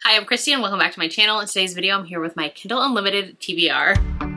Hi, I'm Christy and welcome back to my channel. In today's video, I'm here with my Kindle Unlimited TBR.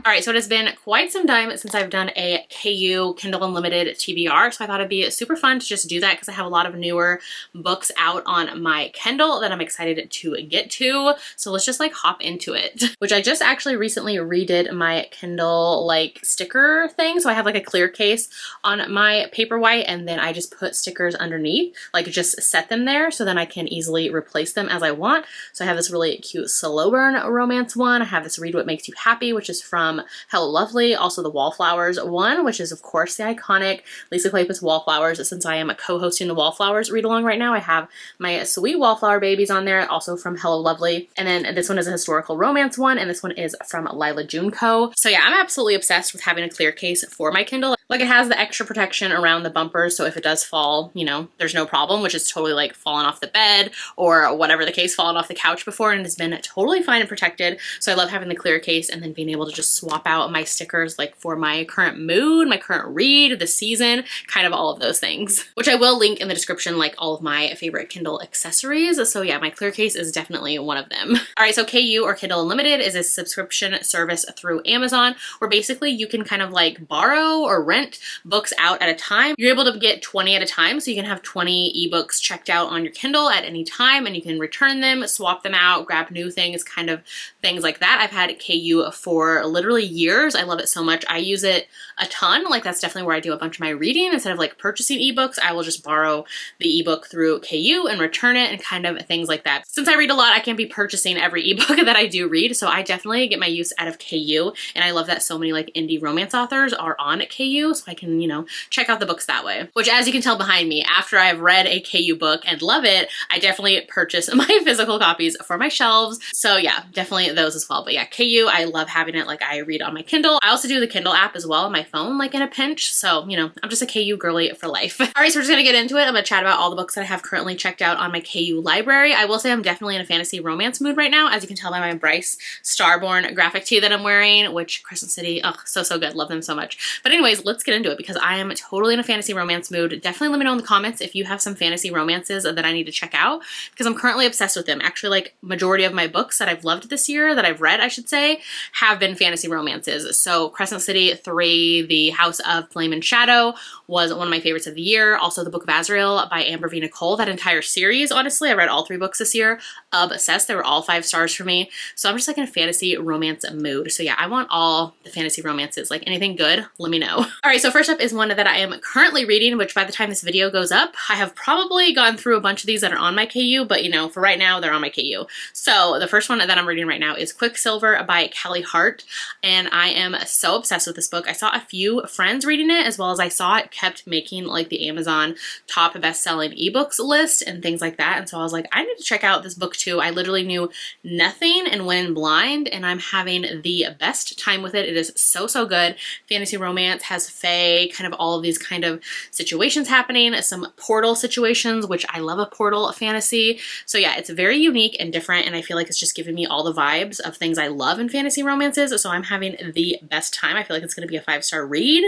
All right, so it has been quite some time since I've done a KU Kindle Unlimited TBR, so I thought it'd be super fun to just do that because I have a lot of newer books out on my Kindle that I'm excited to get to. So let's just like hop into it. Which I just actually recently redid my Kindle like sticker thing. So I have like a clear case on my Paperwhite and then I just put stickers underneath, like just set them there so then I can easily replace them as I want. So I have this really cute slow burn romance one. I have this Read What Makes You Happy, which is from Hello Lovely, also the Wallflowers one, which is of course the iconic Lisa Kleypas Wallflowers. Since I am co-hosting the Wallflowers read along right now, I have my sweet Wallflower babies on there, also from Hello Lovely. And then this one is a historical romance one, and this one is from Lila Junco. So yeah, I'm absolutely obsessed with having a clear case for my Kindle. Like, it has the extra protection around the bumpers, so if it does fall, you know, there's no problem, which is totally like falling off the bed or whatever the case, fallen off the couch before, and has been totally fine and protected. So I love having the clear case and then being able to just swap out my stickers like for my current mood, my current read, the season, kind of all of those things, which I will link in the description, like all of my favorite Kindle accessories. So yeah, my clear case is definitely one of them. All right, so KU or Kindle Unlimited is a subscription service through Amazon where basically you can kind of like borrow or rent books out at a time. You're able to get 20 at a time, so you can have 20 ebooks checked out on your Kindle at any time and you can return them, swap them out, grab new things, kind of things like that. I've had KU for literally years. I love it so much. I use it a ton. Like, that's definitely where I do a bunch of my reading. Instead of like purchasing ebooks, I will just borrow the ebook through KU and return it and kind of things like that. Since I read a lot, I can't be purchasing every ebook that I do read, so I definitely get my use out of KU, and I love that so many like indie romance authors are on KU, so I can, you know, check out the books that way. Which, as you can tell behind me, after I've read a KU book and love it, I definitely purchase my physical copies for my shelves. So yeah, definitely those as well. But yeah, KU, I love having it. Like, I read on my Kindle. I also do the Kindle app as well on my phone, like in a pinch. So, you know, I'm just a KU girly for life. All right, so we're just gonna get into it. I'm gonna chat about all the books that I have currently checked out on my KU library. I will say I'm definitely in a fantasy romance mood right now, as you can tell by my Bryce Starborn graphic tee that I'm wearing, which Crescent City, oh, so good. Love them so much. But anyways, let's get into it because I am totally in a fantasy romance mood. Definitely let me know in the comments if you have some fantasy romances that I need to check out, because I'm currently obsessed with them. Actually, like, majority of my books that I've loved this year, that I've read, I should say, have been fantasy romances. So Crescent City 3, The House of Flame and Shadow, was one of my favorites of the year. Also, The Book of Azrael by Amber V. Nicole. That entire series, honestly, I read all 3 books this year. Obsessed. They were all 5 stars for me. So I'm just like in a fantasy romance mood. So yeah, I want all the fantasy romances. Like, anything good, let me know. All right, so first up is one that I am currently reading, which by the time this video goes up, I have probably gone through a bunch of these that are on my KU, but you know, for right now, they're on my KU. So the first one that I'm reading right now is Quicksilver by Callie Hart, and I am so obsessed with this book. I saw a few friends reading it, as well as I saw it kept making like the Amazon top best-selling ebooks list and things like that, and so I was like, I need to check out this book too. I literally knew nothing and went in blind, and I'm having the best time with it. It is so good. Fantasy romance, has fae, kind of all of these kind of situations happening, some portal situations, which I love a portal fantasy. So yeah, it's very unique and different, and I feel like it's just giving me all the vibes of things I love in fantasy romances, so I'm having the best time. I feel like it's going to be a 5-star read.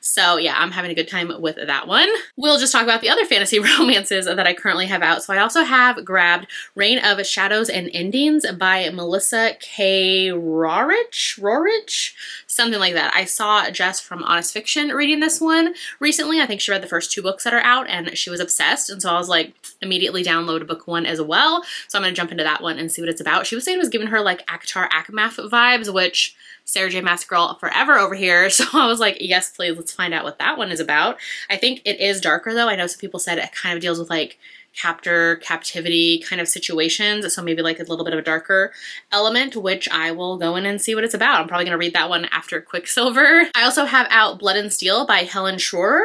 So yeah, I'm having a good time with that one. We'll just talk about the other fantasy romances that I currently have out. So I also have grabbed Reign of Shadows and Endings by Melissa K. Rorich, something like that. I saw Jess from Honest Fiction reading this one recently. I think she read the first 2 books that are out and she was obsessed, and so I was like, immediately download book 1 as well. So I'm gonna jump into that one and see what it's about. She was saying it was giving her like Akatar Akamath vibes, which Sarah J. Maas girl forever over here. So I was like, yes, please, let's find out what that one is about. I think it is darker though. I know some people said it kind of deals with like captivity kind of situations, so maybe like a little bit of a darker element, which I will go in and see what it's about. I'm probably gonna read that one after Quicksilver. I also have out Blood and Steel by Helen Schroer,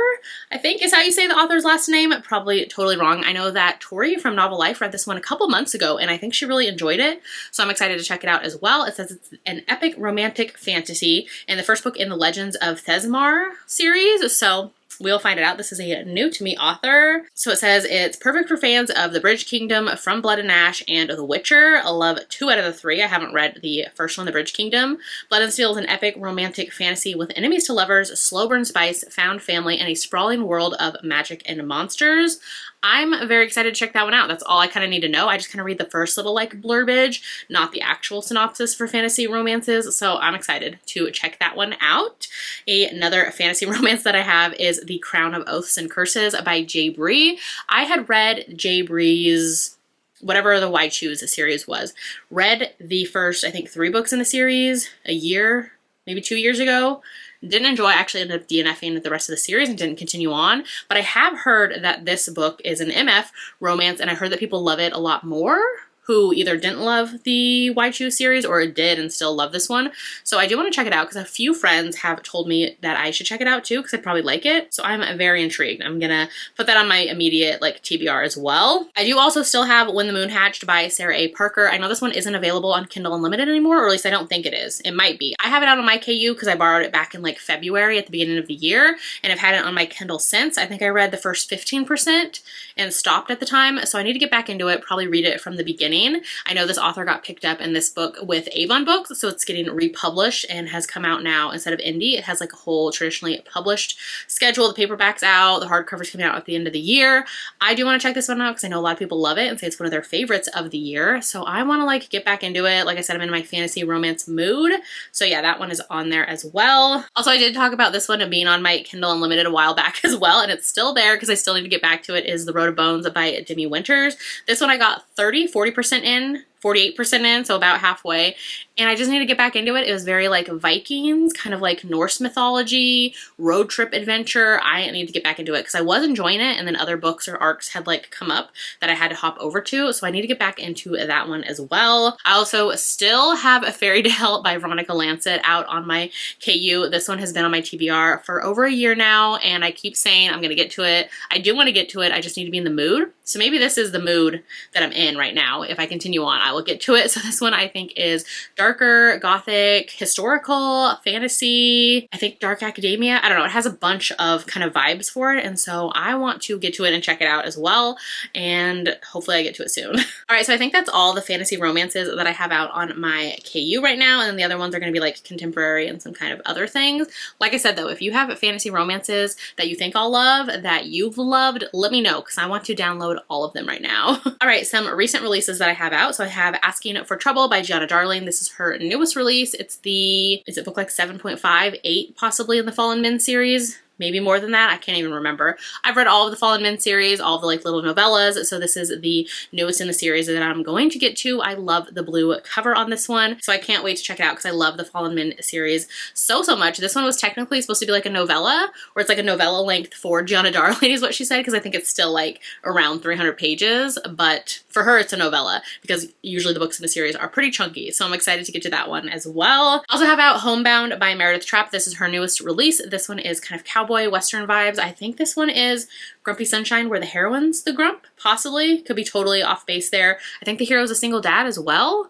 I think is how you say the author's last name. Probably totally wrong. I know that Tori from Novel Life read this one a couple months ago and I think she really enjoyed it, so I'm excited to check it out as well. It says it's an epic romantic fantasy and the first book in the Legends of Thesmar series, so we'll find it out. This is a new to me author. So it says it's perfect for fans of The Bridge Kingdom, From Blood and Ash, and The Witcher. I love 2 out of the 3. I haven't read the first one, The Bridge Kingdom. Blood and Steel is an epic romantic fantasy with enemies to lovers, slow burn spice, found family, and a sprawling world of magic and monsters. I'm very excited to check that one out. That's all I kind of need to know. I just kind of read the first little like blurbage, not the actual synopsis for fantasy romances. So I'm excited to check that one out. Another fantasy romance that I have is The Crown of Oaths and Curses by J. Bree. I had read J. Bree's whatever the Why Choose series was. Read the first, I think, 3 books in the series a year, maybe 2 years ago. Didn't enjoy. I actually ended up DNFing the rest of the series and didn't continue on. But I have heard that this book is an MF romance, and I heard that people love it a lot more, who either didn't love the Why Choose series or did and still love this one. So I do want to check it out because a few friends have told me that I should check it out too because I'd probably like it. So I'm very intrigued. I'm gonna put that on my immediate like TBR as well. I do also still have When the Moon Hatched by Sarah A. Parker. I know this one isn't available on Kindle Unlimited anymore, or at least I don't think it is. It might be. I have it out on my KU because I borrowed it back in like February at the beginning of the year, and I've had it on my Kindle since. I think I read the first 15% and stopped at the time. So I need to get back into it, probably read it from the beginning. I know this author got picked up in this book with Avon Books, so it's getting republished and has come out now instead of indie. It has like a whole traditionally published schedule. The paperback's out, the hardcover's coming out at the end of the year. I do want to check this one out because I know a lot of people love it and say it's one of their favorites of the year. So I want to like get back into it. Like I said, I'm in my fantasy romance mood. So yeah, that one is on there as well. Also, I did talk about this one being on my Kindle Unlimited a while back as well, and it's still there because I still need to get back to it, is The Road of Bones by Demi Winters. This one I got 40% in, 48% in, so about halfway. And I just need to get back into it. It was very like Vikings, kind of like Norse mythology, road trip adventure. I need to get back into it because I was enjoying it, and then other books or arcs had like come up that I had to hop over to. So I need to get back into that one as well. I also still have A Fairy Tale by Veronica Lancet out on my KU. This one has been on my TBR for over a year now, and I keep saying I'm going to get to it. I do want to get to it. I just need to be in the mood. So maybe this is the mood that I'm in right now. If I continue on, I will get to it. So this one I think is darker, gothic, historical, fantasy, I think dark academia. I don't know. It has a bunch of kind of vibes for it. And so I want to get to it and check it out as well. And hopefully I get to it soon. All right. So I think that's all the fantasy romances that I have out on my KU right now. And then the other ones are going to be like contemporary and some kind of other things. Like I said, though, if you have fantasy romances that you think I'll love, that you've loved, let me know because I want to download all of them right now. All right. Some recent releases that I have out. So I have Asking for Trouble by Gianna Darling. This is her newest release. It's the, is it book like 7.5, 8 possibly in the Fallen Men series? Maybe more than that. I can't even remember. I've read all of the Fallen Men series, all of the like little novellas. So this is the newest in the series that I'm going to get to. I love the blue cover on this one. So I can't wait to check it out because I love the Fallen Men series so much. This one was technically supposed to be like a novella, or it's like a novella length for Gianna Darling is what she said, because I think it's still like around 300 pages. But for her, it's a novella because usually the books in the series are pretty chunky. So I'm excited to get to that one as well. I also have out Homebound by Meredith Trapp. This is her newest release. This one is kind of cowboy Western vibes. I think this one is Grumpy Sunshine where the heroine's the grump, possibly. Could be totally off base there. I think the hero's a single dad as well.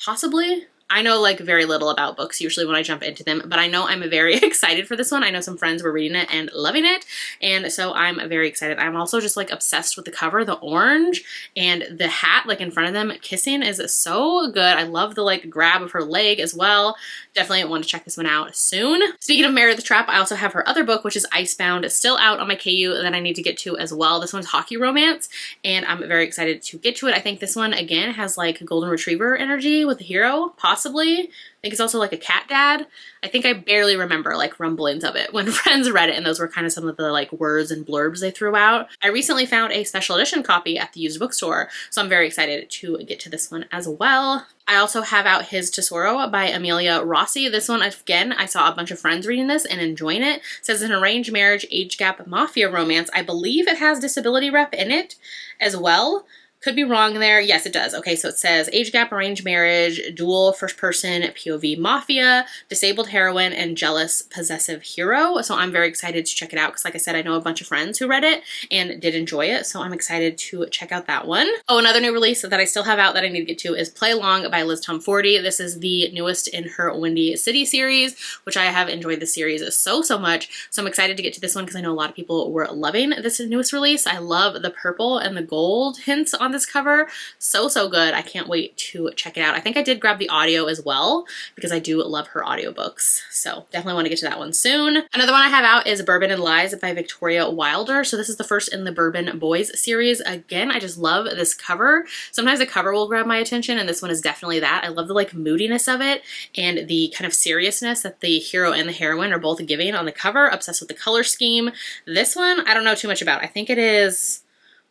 Possibly. I know like very little about books usually when I jump into them, but I know I'm very excited for this one. I know some friends were reading it and loving it, and so I'm very excited. I'm also just like obsessed with the cover. The orange and the hat like in front of them kissing is so good. I love the like grab of her leg as well. Definitely want to check this one out soon. Speaking of Meredith Trapp, I also have her other book, which is Icebound, still out on my KU that I need to get to as well. This one's hockey romance, and I'm very excited to get to it. I think this one again has like golden retriever energy with the hero, possibly. I think it's also like a cat dad. I think I barely remember like rumblings of it when friends read it, and those were kind of some of the like words and blurbs they threw out. I recently found a special edition copy at the used bookstore, so I'm very excited to get to this one as well. I also have out His Tesoro by Amelia Rossi. This one, again, I saw a bunch of friends reading this and enjoying it. It says an arranged marriage, age gap, mafia romance. I believe it has disability rep in it as well. Could be wrong there. Yes, it does. Okay, so it says age gap, arranged marriage, dual first person, POV mafia, disabled heroine, and jealous possessive hero. So I'm very excited to check it out because like I said, I know a bunch of friends who read it and did enjoy it. So I'm excited to check out that one. Oh, another new release that I still have out that I need to get to is Play Along by Liz Tomforty. This is the newest in her Windy City series, which I have enjoyed the series so much. So I'm excited to get to this one because I know a lot of people were loving this newest release. I love the purple and the gold hints on on this cover. So good. I can't wait to check it out. I think I did grab the audio as well because I do love her audiobooks. So definitely want to get to that one soon. Another one I have out is Bourbon and Lies by Victoria Wilder. So this is the first in the Bourbon Boys series. Again, I just love this cover. Sometimes the cover will grab my attention, and this one is definitely that. I love the like moodiness of it and the kind of seriousness that the hero and the heroine are both giving on the cover. Obsessed with the color scheme. This one, I don't know too much about. I think it is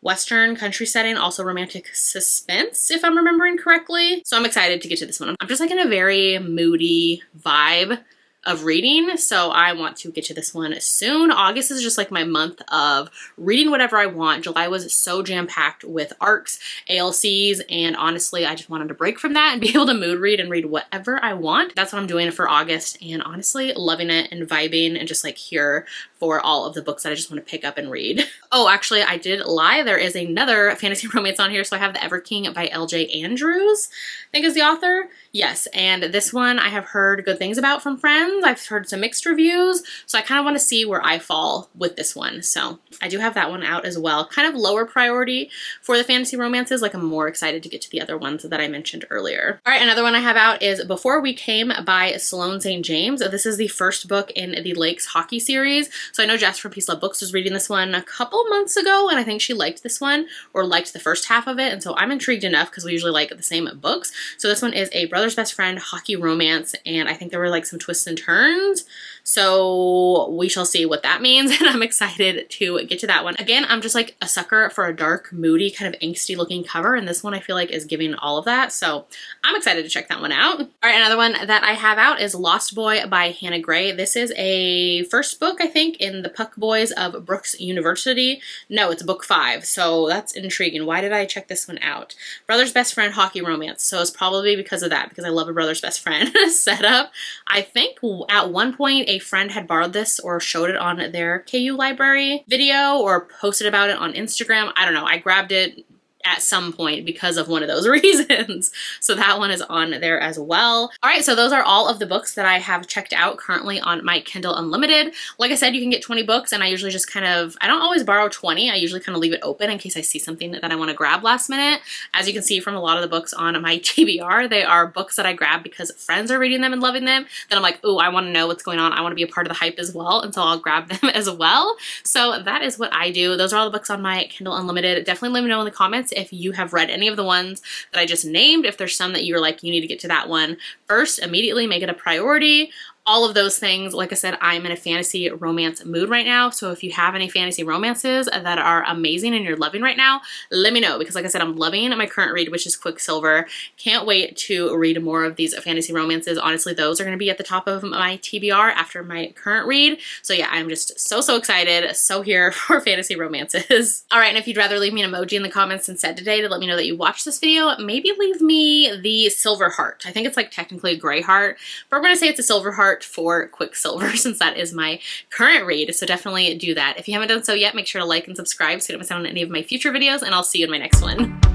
Western country setting, also romantic suspense, if I'm remembering correctly. So I'm excited to get to this one. I'm just like in a very moody vibe of reading, so I want to get to this one soon. August is just like my month of reading whatever I want. July was so jam-packed with ARCs, ALCs, and honestly, I just wanted to break from that and be able to mood read and read whatever I want. That's what I'm doing for August, and honestly, loving it and vibing and just like here for all of the books that I just want to pick up and read. Oh, actually, I did lie. There is another fantasy romance on here. So I have The Ever King by L.J. Andrews, I think is the author. Yes, and this one I have heard good things about from friends. I've heard some mixed reviews, so I kind of want to see where I fall with this one. So I do have that one out as well. Kind of lower priority for the fantasy romances. Like I'm more excited to get to the other ones that I mentioned earlier. All right, another one I have out is Before We Came by Sloane St. James. This is the first book in the Lakes hockey series. So I know Jess from Peace Love Books was reading this one a couple months ago, and I think she liked this one or liked the first half of it. And so I'm intrigued enough because we usually like the same books. So this one is a brother's best friend hockey romance, and I think there were like some twists and turns. So we shall see what that means, and I'm excited to get to that one. Again, I'm just like a sucker for a dark, moody, kind of angsty looking cover, and this one I feel like is giving all of that. So I'm excited to check that one out. All right, another one that I have out is Lost Boy by Hannah Gray. This is a first book, I think, in the Puck Boys of Brooks University. No, it's book 5, so that's intriguing. Why did I check this one out? Brother's best friend hockey romance. So it's probably because of that, because I love a brother's best friend setup. I think at one point a friend had borrowed this or showed it on their KU library video or posted about it on Instagram. I don't know. I grabbed it at some point because of one of those reasons. So that one is on there as well. All right, so those are all of the books that I have checked out currently on my Kindle Unlimited. Like I said, you can get 20 books, and I usually just kind of, I don't always borrow 20. I usually kind of leave it open in case I see something that I want to grab last minute. As you can see from a lot of the books on my TBR, they are books that I grab because friends are reading them and loving them. Then I'm like, ooh, I want to know what's going on. I want to be a part of the hype as well, and so I'll grab them as well. So that is what I do. Those are all the books on my Kindle Unlimited. Definitely let me know in the comments if you have read any of the ones that I just named. If there's some that you're like, you need to get to that one first, immediately make it a priority. All of those things. Like I said, I'm in a fantasy romance mood right now. So if you have any fantasy romances that are amazing and you're loving right now, let me know, because like I said, I'm loving my current read, which is Quicksilver. Can't wait to read more of these fantasy romances. Honestly, those are going to be at the top of my TBR after my current read. So yeah, I'm just so excited. So here for fantasy romances. All right, and if you'd rather leave me an emoji in the comments instead today to let me know that you watched this video, maybe leave me the silver heart. I think it's like technically a gray heart, but we're going to say it's a silver heart for Quicksilver since that is my current read. So definitely do that. If you haven't done so yet, make sure to like and subscribe so you don't miss out on any of my future videos, and I'll see you in my next one.